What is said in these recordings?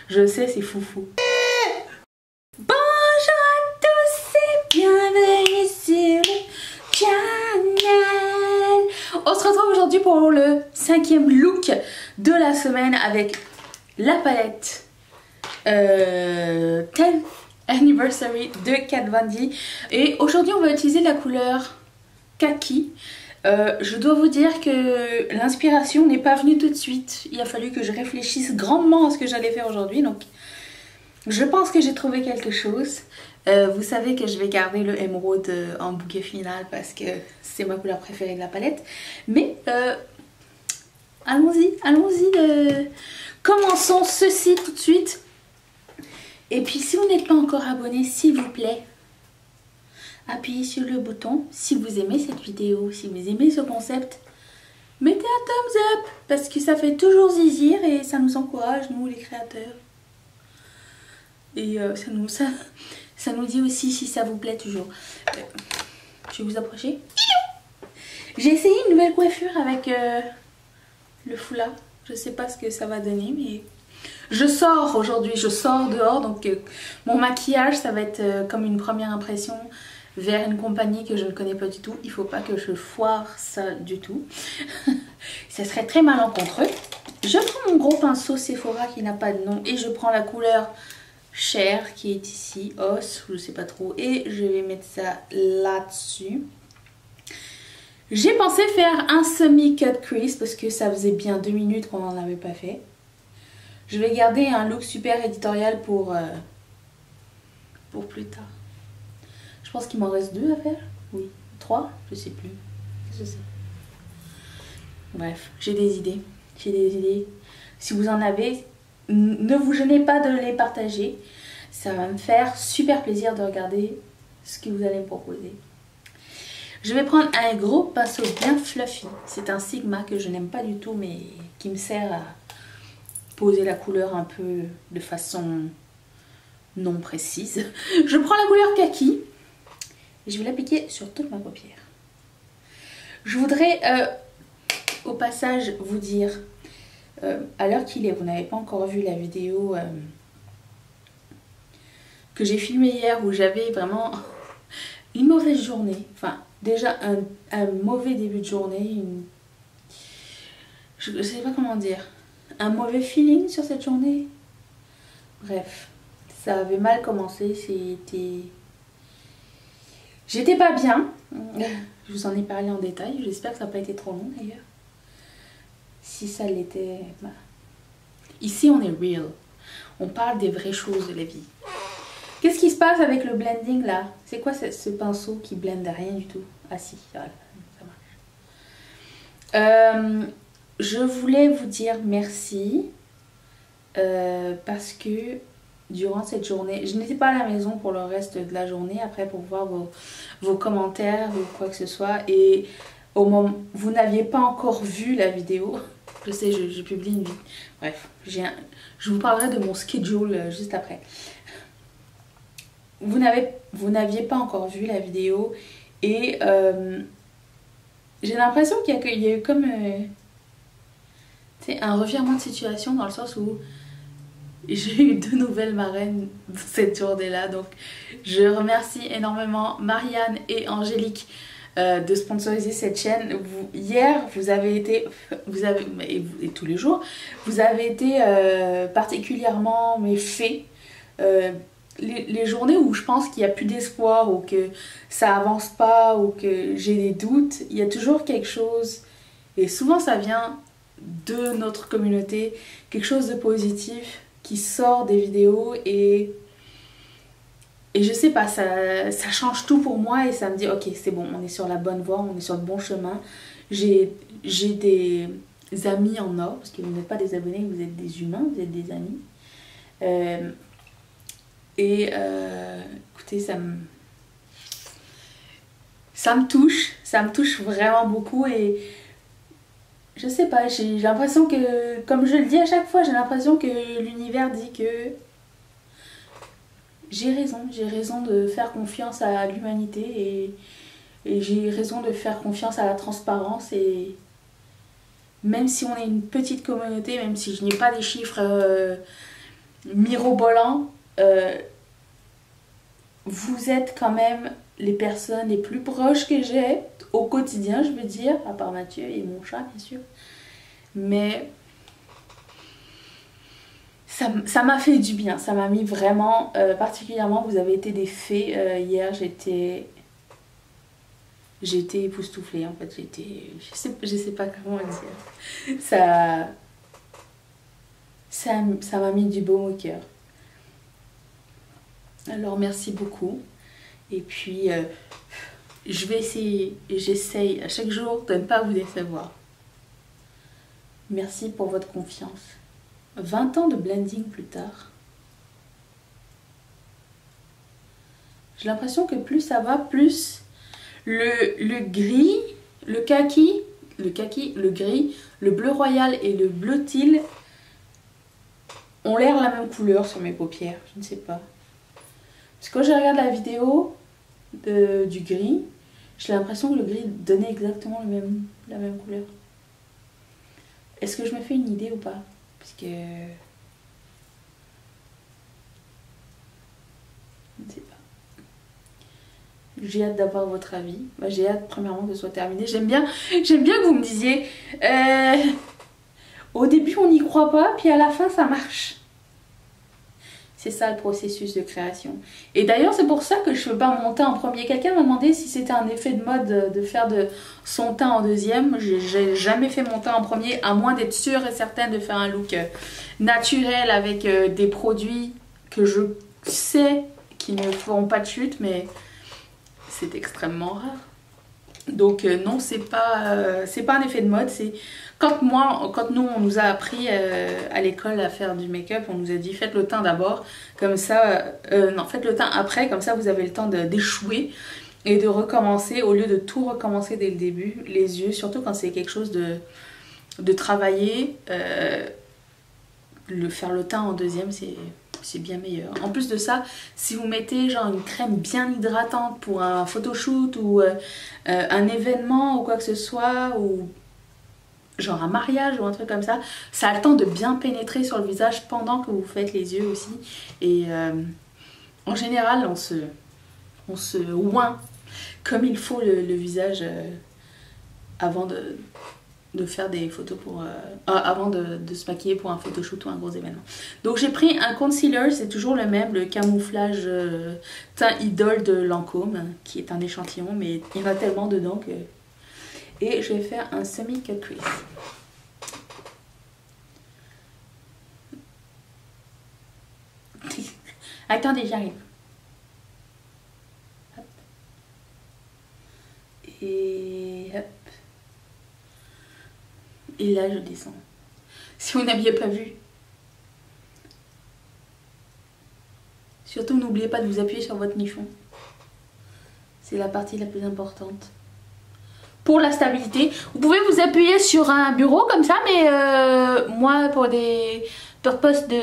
Je sais, c'est foufou. Bonjour à tous et bienvenue sur le channel. On se retrouve aujourd'hui pour le 5e look de la semaine avec la palette 10th Anniversary de Kat Von D. Et aujourd'hui on va utiliser la couleur kaki. Je dois vous dire que l'inspiration n'est pas venue tout de suite. Il a fallu que je réfléchisse grandement à ce que j'allais faire aujourd'hui. Donc je pense que j'ai trouvé quelque chose. Vous savez que je vais garder le émeraude en bouquet final parce que c'est ma couleur préférée de la palette. Mais allons-y. Commençons ceci tout de suite. Et puis si vous n'êtes pas encore abonné, s'il vous plaît, appuyez sur le bouton si vous aimez cette vidéo, si vous aimez ce concept. Mettez un thumbs up parce que ça fait toujours zizir et ça nous encourage, nous les créateurs. Et ça nous dit aussi si ça vous plaît toujours. Je vais vous approcher. J'ai essayé une nouvelle coiffure avec le foulard. Je sais pas ce que ça va donner, mais je sors aujourd'hui, je sors dehors. Donc mon maquillage, ça va être comme une première impression vers une compagnie que je ne connais pas du tout. Il faut pas que je foire ça du tout. Ça serait très malencontreux. Je prends mon gros pinceau Sephora qui n'a pas de nom et je prends la couleur Chair qui est ici, os, je sais pas trop, et je vais mettre ça là-dessus. J'ai pensé faire un semi-cut crease parce que ça faisait bien 2 minutes qu'on n'en avait pas fait. Je vais garder un look super éditorial pour plus tard. Je pense qu'il m'en reste 2 à faire. Oui, 3, je sais plus. Je sais. Bref, j'ai des idées. Si vous en avez, ne vous gênez pas de les partager. Ça va me faire super plaisir de regarder ce que vous allez me proposer. Je vais prendre un gros pinceau bien fluffy. C'est un Sigma que je n'aime pas du tout, mais qui me sert à poser la couleur un peu de façon non précise. Je prends la couleur kaki et je vais l'appliquer sur toute ma paupière. Je voudrais au passage vous dire, à l'heure qu'il est, vous n'avez pas encore vu la vidéo que j'ai filmée hier où j'avais vraiment une mauvaise journée. Enfin, déjà un mauvais début de journée. Je ne sais pas comment dire. Un mauvais feeling sur cette journée. Bref, ça avait mal commencé. J'étais pas bien. Je vous en ai parlé en détail. J'espère que ça n'a pas été trop long d'ailleurs. Si ça l'était... Bah. Ici on est real. On parle des vraies choses de la vie. Qu'est-ce qui se passe avec le blending là? C'est quoi ce pinceau qui blende rien du tout? Ah si, voilà, ça marche. Je voulais vous dire merci. Parce que durant cette journée, je n'étais pas à la maison pour le reste de la journée. Après pour voir vos commentaires ou quoi que ce soit. Et au moment, vous n'aviez pas encore vu la vidéo. Je sais, je publie une vidéo. Bref, je vous parlerai de mon schedule juste après. Vous n'aviez pas encore vu la vidéo et j'ai l'impression qu'il y a eu comme un revirement de situation dans le sens où j'ai eu 2 nouvelles marraines cette journée-là. Donc je remercie énormément Marianne et Angélique de sponsoriser cette chaîne. Hier vous avez été, et tous les jours, vous avez été particulièrement faits. Les journées où je pense qu'il n'y a plus d'espoir ou que ça avance pas ou que j'ai des doutes, il y a toujours quelque chose, et souvent ça vient de notre communauté, quelque chose de positif qui sort des vidéos et je sais pas, ça change tout pour moi et ça me dit ok c'est bon, on est sur la bonne voie, on est sur le bon chemin. J'ai des amis en or, parce que vous n'êtes pas des abonnés, vous êtes des humains, vous êtes des amis. Écoutez, ça me touche vraiment beaucoup et je sais pas, j'ai l'impression que, comme je le dis à chaque fois, j'ai l'impression que l'univers dit que j'ai raison de faire confiance à l'humanité et j'ai raison de faire confiance à la transparence. Et même si on est une petite communauté, même si je n'ai pas des chiffres mirobolant, vous êtes quand même les personnes les plus proches que j'ai au quotidien, je veux dire, à part Mathieu et mon chat bien sûr. Mais ça m'a fait du bien, ça m'a mis vraiment, particulièrement, vous avez été des fées. Hier j'étais époustouflée en fait, je sais pas comment dire. Ça m'a mis du baume au cœur. Alors merci beaucoup. Et puis je vais essayer, j'essaye à chaque jour de ne pas vous décevoir. Merci pour votre confiance. 20 ans de blending plus tard. J'ai l'impression que plus ça va, plus le gris, le kaki, le gris, le bleu royal et le bleu teal ont l'air la même couleur sur mes paupières. Je ne sais pas. Parce que quand je regarde la vidéo du gris, j'ai l'impression que le gris donnait exactement la même couleur. Est-ce que je me fais une idée ou pas? Parce que... je ne sais pas. J'ai hâte d'avoir votre avis. Bah, j'ai hâte premièrement que ce soit terminé. J'aime bien que vous me disiez... au début on n'y croit pas, puis à la fin ça marche. C'est ça le processus de création. Et d'ailleurs c'est pour ça que je ne fais pas mon teint en premier. Quelqu'un m'a demandé si c'était un effet de mode de faire de son teint en deuxième. J'ai jamais fait mon teint en premier, à moins d'être sûre et certaine de faire un look naturel avec des produits que je sais qui ne feront pas de chute, mais c'est extrêmement rare. Donc non, c'est pas un effet de mode. C'est quand nous on nous a appris à l'école à faire du make-up, on nous a dit faites le teint d'abord, comme ça, non, faites le teint après, comme ça vous avez le temps d'échouer et de recommencer au lieu de tout recommencer dès le début. Les yeux, surtout quand c'est quelque chose de travaillé, faire le teint en deuxième c'est bien meilleur. En plus de ça, si vous mettez genre une crème bien hydratante pour un photoshoot ou un événement ou quoi que ce soit, ou genre un mariage ou un truc comme ça a le temps de bien pénétrer sur le visage pendant que vous faites les yeux aussi. Et en général, on se oint comme il faut le visage avant de faire des photos pour avant de se maquiller pour un photoshoot ou un gros événement. Donc j'ai pris un concealer, c'est toujours le même, le camouflage teint idole de Lancôme, qui est un échantillon, mais il y en a tellement dedans que... Et je vais faire un semi-cut crease. Attendez, j'arrive. Et hop. Et là, je descends. Si vous n'aviez pas vu. Surtout, n'oubliez pas de vous appuyer sur votre nichon. C'est la partie la plus importante. Pour la stabilité. Vous pouvez vous appuyer sur un bureau comme ça, mais moi, pour des purposes de...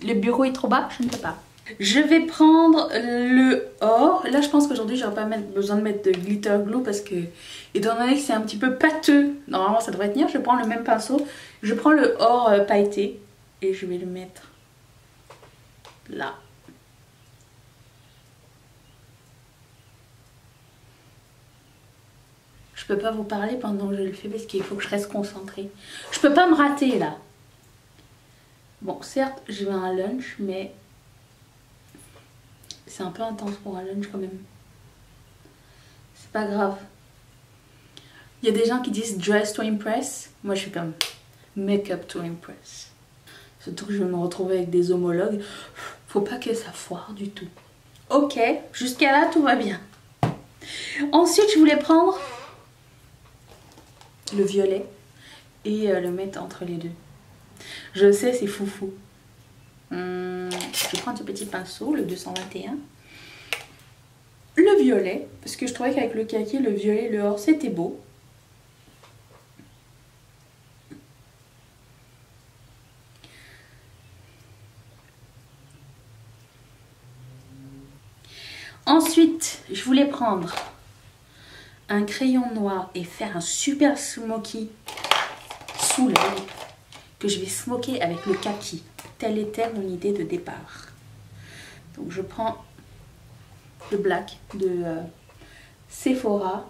Le bureau est trop bas, je ne peux pas. Je vais prendre le or. Là, je pense qu'aujourd'hui, j'aurais pas besoin de mettre de glitter glue parce que, étant donné que c'est un petit peu pâteux, normalement ça devrait tenir. Je prends le même pinceau. Je prends le or pailleté et je vais le mettre là. Je peux pas vous parler pendant que je le fais parce qu'il faut que je reste concentrée. Je peux pas me rater là. Bon, certes, je vais à un lunch, mais c'est un peu intense pour un lunch quand même. C'est pas grave. Il y a des gens qui disent dress to impress. Moi, je suis comme make up to impress. Surtout que je vais me retrouver avec des homologues. Faut pas que ça foire du tout. Ok, jusqu'à là, tout va bien. Ensuite, je voulais prendre le violet et le mettre entre les deux. Je sais, c'est foufou. Je prends ce petit pinceau, le 221. Le violet, parce que je trouvais qu'avec le kaki, le violet, le or, c'était beau. Ensuite, je voulais prendre un crayon noir et faire un super smoky sous l'œil que je vais smoker avec le kaki. telle était mon idée de départ. Donc je prends le black de Sephora.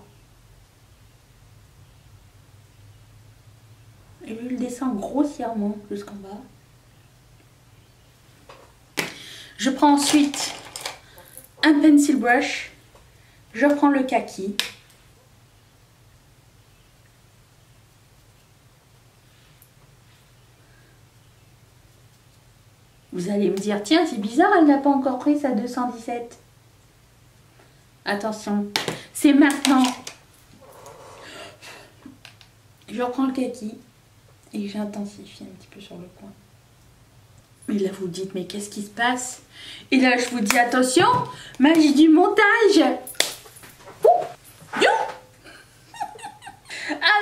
Et je le descends grossièrement jusqu'en bas. Je prends ensuite un pencil brush. Je prends le kaki. Vous allez me dire, tiens, c'est bizarre, elle n'a pas encore pris sa 217. Attention, c'est maintenant. Je reprends le kaki et j'intensifie un petit peu sur le coin. Et là, vous vous dites, mais qu'est-ce qui se passe? Et là, je vous dis, attention, magie du montage.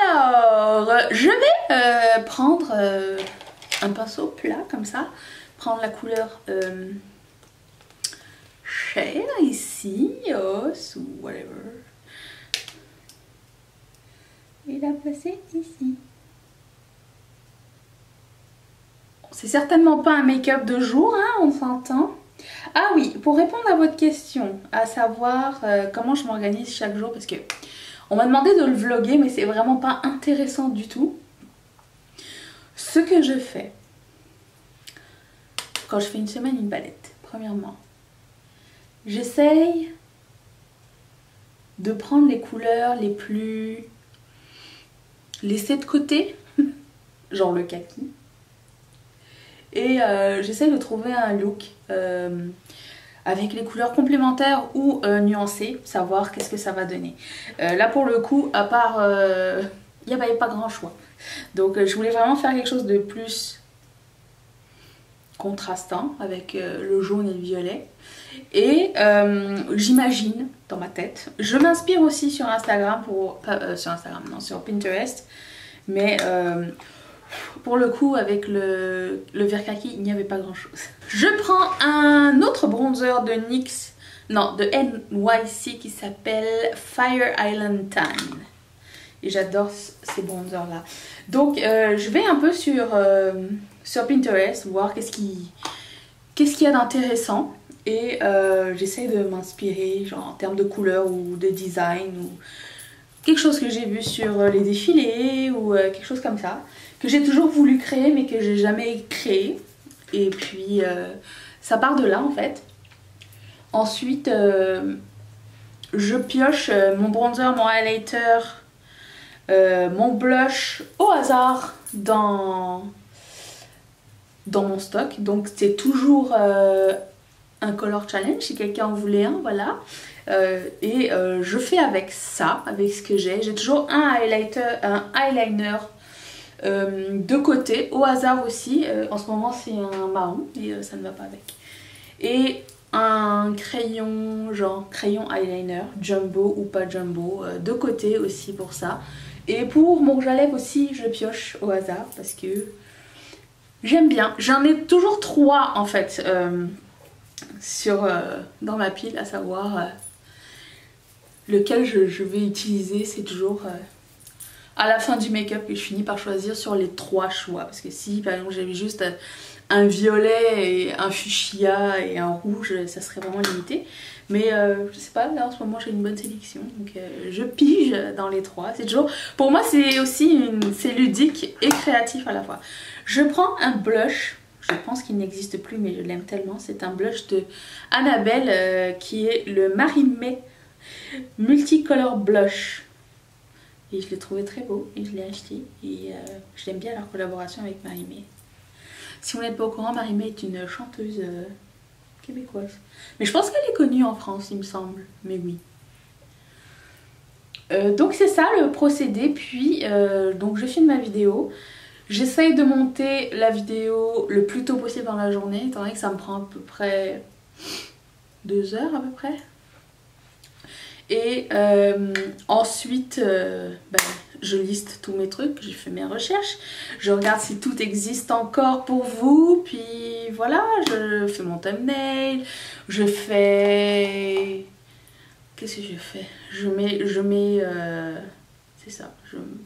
Alors, je vais prendre un pinceau plat comme ça. Prendre la couleur chair ici, os ou whatever. Et la placer ici. C'est certainement pas un make-up de jour, hein, on s'entend. Ah oui, pour répondre à votre question, à savoir comment je m'organise chaque jour, parce que on m'a demandé de le vlogger, mais c'est vraiment pas intéressant du tout. Ce que je fais quand je fais une semaine, une palette, premièrement, j'essaye de prendre les couleurs les plus laissées de côté, genre le kaki. Et j'essaye de trouver un look avec les couleurs complémentaires ou nuancées, savoir qu'est-ce que ça va donner. Là pour le coup, à part, il n'y avait pas grand choix. Donc je voulais vraiment faire quelque chose de plus contrastant avec le jaune et le violet. Et j'imagine dans ma tête, je m'inspire aussi sur Instagram, sur Pinterest, mais pour le coup avec le vert kaki il n'y avait pas grand chose. Je prends un autre bronzer de NYX, non de NYC qui s'appelle Fire Island Tan. Et j'adore ces bronzers là. Donc je vais un peu sur Pinterest voir qu'est-ce qu'il y a d'intéressant. Et j'essaie de m'inspirer genre en termes de couleurs ou de design ou quelque chose que j'ai vu sur les défilés ou quelque chose comme ça, que j'ai toujours voulu créer mais que j'ai jamais créé. Et puis ça part de là en fait. Ensuite je pioche mon bronzer, mon highlighter, mon blush au hasard dans mon stock. Donc c'est toujours un color challenge si quelqu'un en voulait un, voilà. Et je fais avec ça, avec ce que j'ai. J'ai toujours un eyeliner de côté, au hasard aussi. En ce moment c'est un marron et ça ne va pas avec. Et un crayon, genre crayon eyeliner, jumbo ou pas jumbo, de côté aussi pour ça. Et pour mon rouge à lèvres aussi, je pioche au hasard parce que j'aime bien. J'en ai toujours 3 en fait dans ma pile, à savoir lequel je vais utiliser. C'est toujours à la fin du make-up que je finis par choisir sur les 3 choix. Parce que si par exemple j'avais juste un violet et un fuchsia et un rouge, ça serait vraiment limité. Mais je sais pas, là en ce moment j'ai une bonne sélection, donc je pige dans les 3. C'est toujours, pour moi c'est aussi c'est ludique et créatif à la fois. Je prends un blush, je pense qu'il n'existe plus mais je l'aime tellement. C'est un blush de Annabelle qui est le Marimé Multicolor Blush. Et je l'ai trouvé très beau et je l'ai acheté. Et je l'aime bien leur collaboration avec Marimé. Si vous n'êtes pas au courant, Marimé est une chanteuse québécoise. Mais je pense qu'elle est connue en France, il me semble. Mais oui. Donc c'est ça le procédé. Puis donc je filme ma vidéo. J'essaye de monter la vidéo le plus tôt possible dans la journée, étant donné que ça me prend à peu près 2 heures à peu près. Et ensuite je liste tous mes trucs, j'ai fait mes recherches, je regarde si tout existe encore pour vous, puis voilà, je fais mon thumbnail, je fais... Qu'est-ce que je fais? Je mets c'est ça,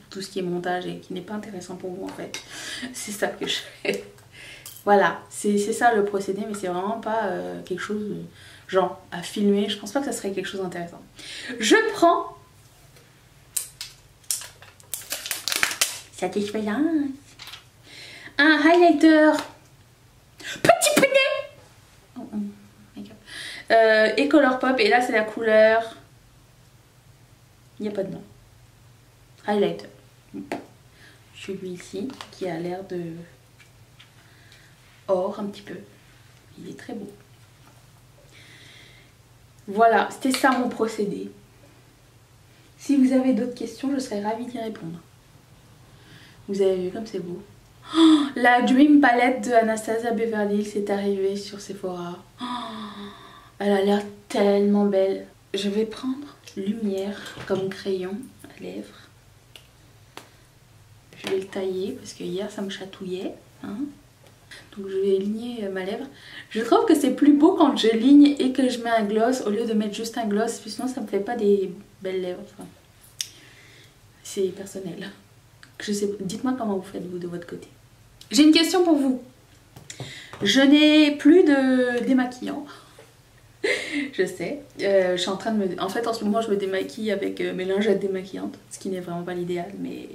tout ce qui est montage et qui n'est pas intéressant pour vous en fait, c'est ça que je fais. Voilà, c'est ça le procédé, mais c'est vraiment pas quelque chose genre à filmer. Je pense pas que ça serait quelque chose d'intéressant. Je prends satisfaisant un highlighter petit peiné et Colourpop, et là c'est la couleur, il n'y a pas de nom, highlighter, celui-ci qui a l'air de or un petit peu, il est très beau. Voilà, c'était ça mon procédé. Si vous avez d'autres questions, je serais ravie d'y répondre. Vous avez vu comme c'est beau. Oh, la Dream Palette de Anastasia Beverly Hills est arrivée sur Sephora. Oh, elle a l'air tellement belle. Je vais prendre Lumière comme crayon à lèvres. Je vais le tailler parce que hier ça me chatouillait. Hein. Donc je vais ligner ma lèvre. Je trouve que c'est plus beau quand je ligne et que je mets un gloss au lieu de mettre juste un gloss. Sinon ça me fait pas des belles lèvres. Enfin, c'est personnel. Je sais, dites-moi comment vous faites vous de votre côté. J'ai une question pour vous. Je n'ai plus de démaquillant. Je sais. Je suis en train de me... En fait en ce moment je me démaquille avec mes lingettes démaquillantes. Ce qui n'est vraiment pas l'idéal, mais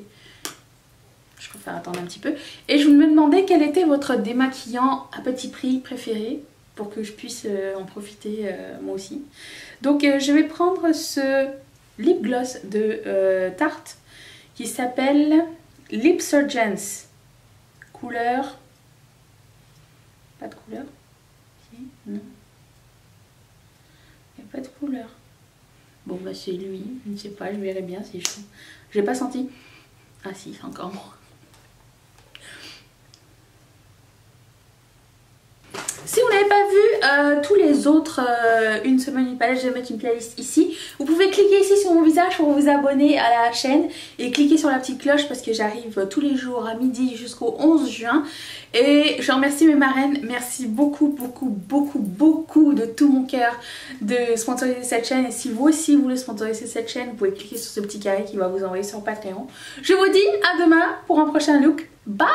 je préfère attendre un petit peu. Et je me demandais quel était votre démaquillant à petit prix préféré pour que je puisse en profiter moi aussi. Donc je vais prendre ce lip gloss de Tarte qui s'appelle Lip Surgeons. Couleur... Pas de couleur? Si? Non. Il n'y a pas de couleur. Bon bah c'est lui, je ne sais pas, je verrai bien si je... J'ai pas senti. Ah si, c'est encore moi. Si vous n'avez pas vu tous les autres Une semaine une palette, je vais mettre une playlist ici. Vous pouvez cliquer ici sur mon visage pour vous abonner à la chaîne et cliquer sur la petite cloche parce que j'arrive tous les jours à midi jusqu'au 11 juin. Et je remercie mes marraines, merci beaucoup de tout mon cœur de sponsoriser cette chaîne. Et si vous aussi voulez sponsoriser cette chaîne, vous pouvez cliquer sur ce petit carré qui va vous envoyer sur Patreon. Je vous dis à demain pour un prochain look. Bye!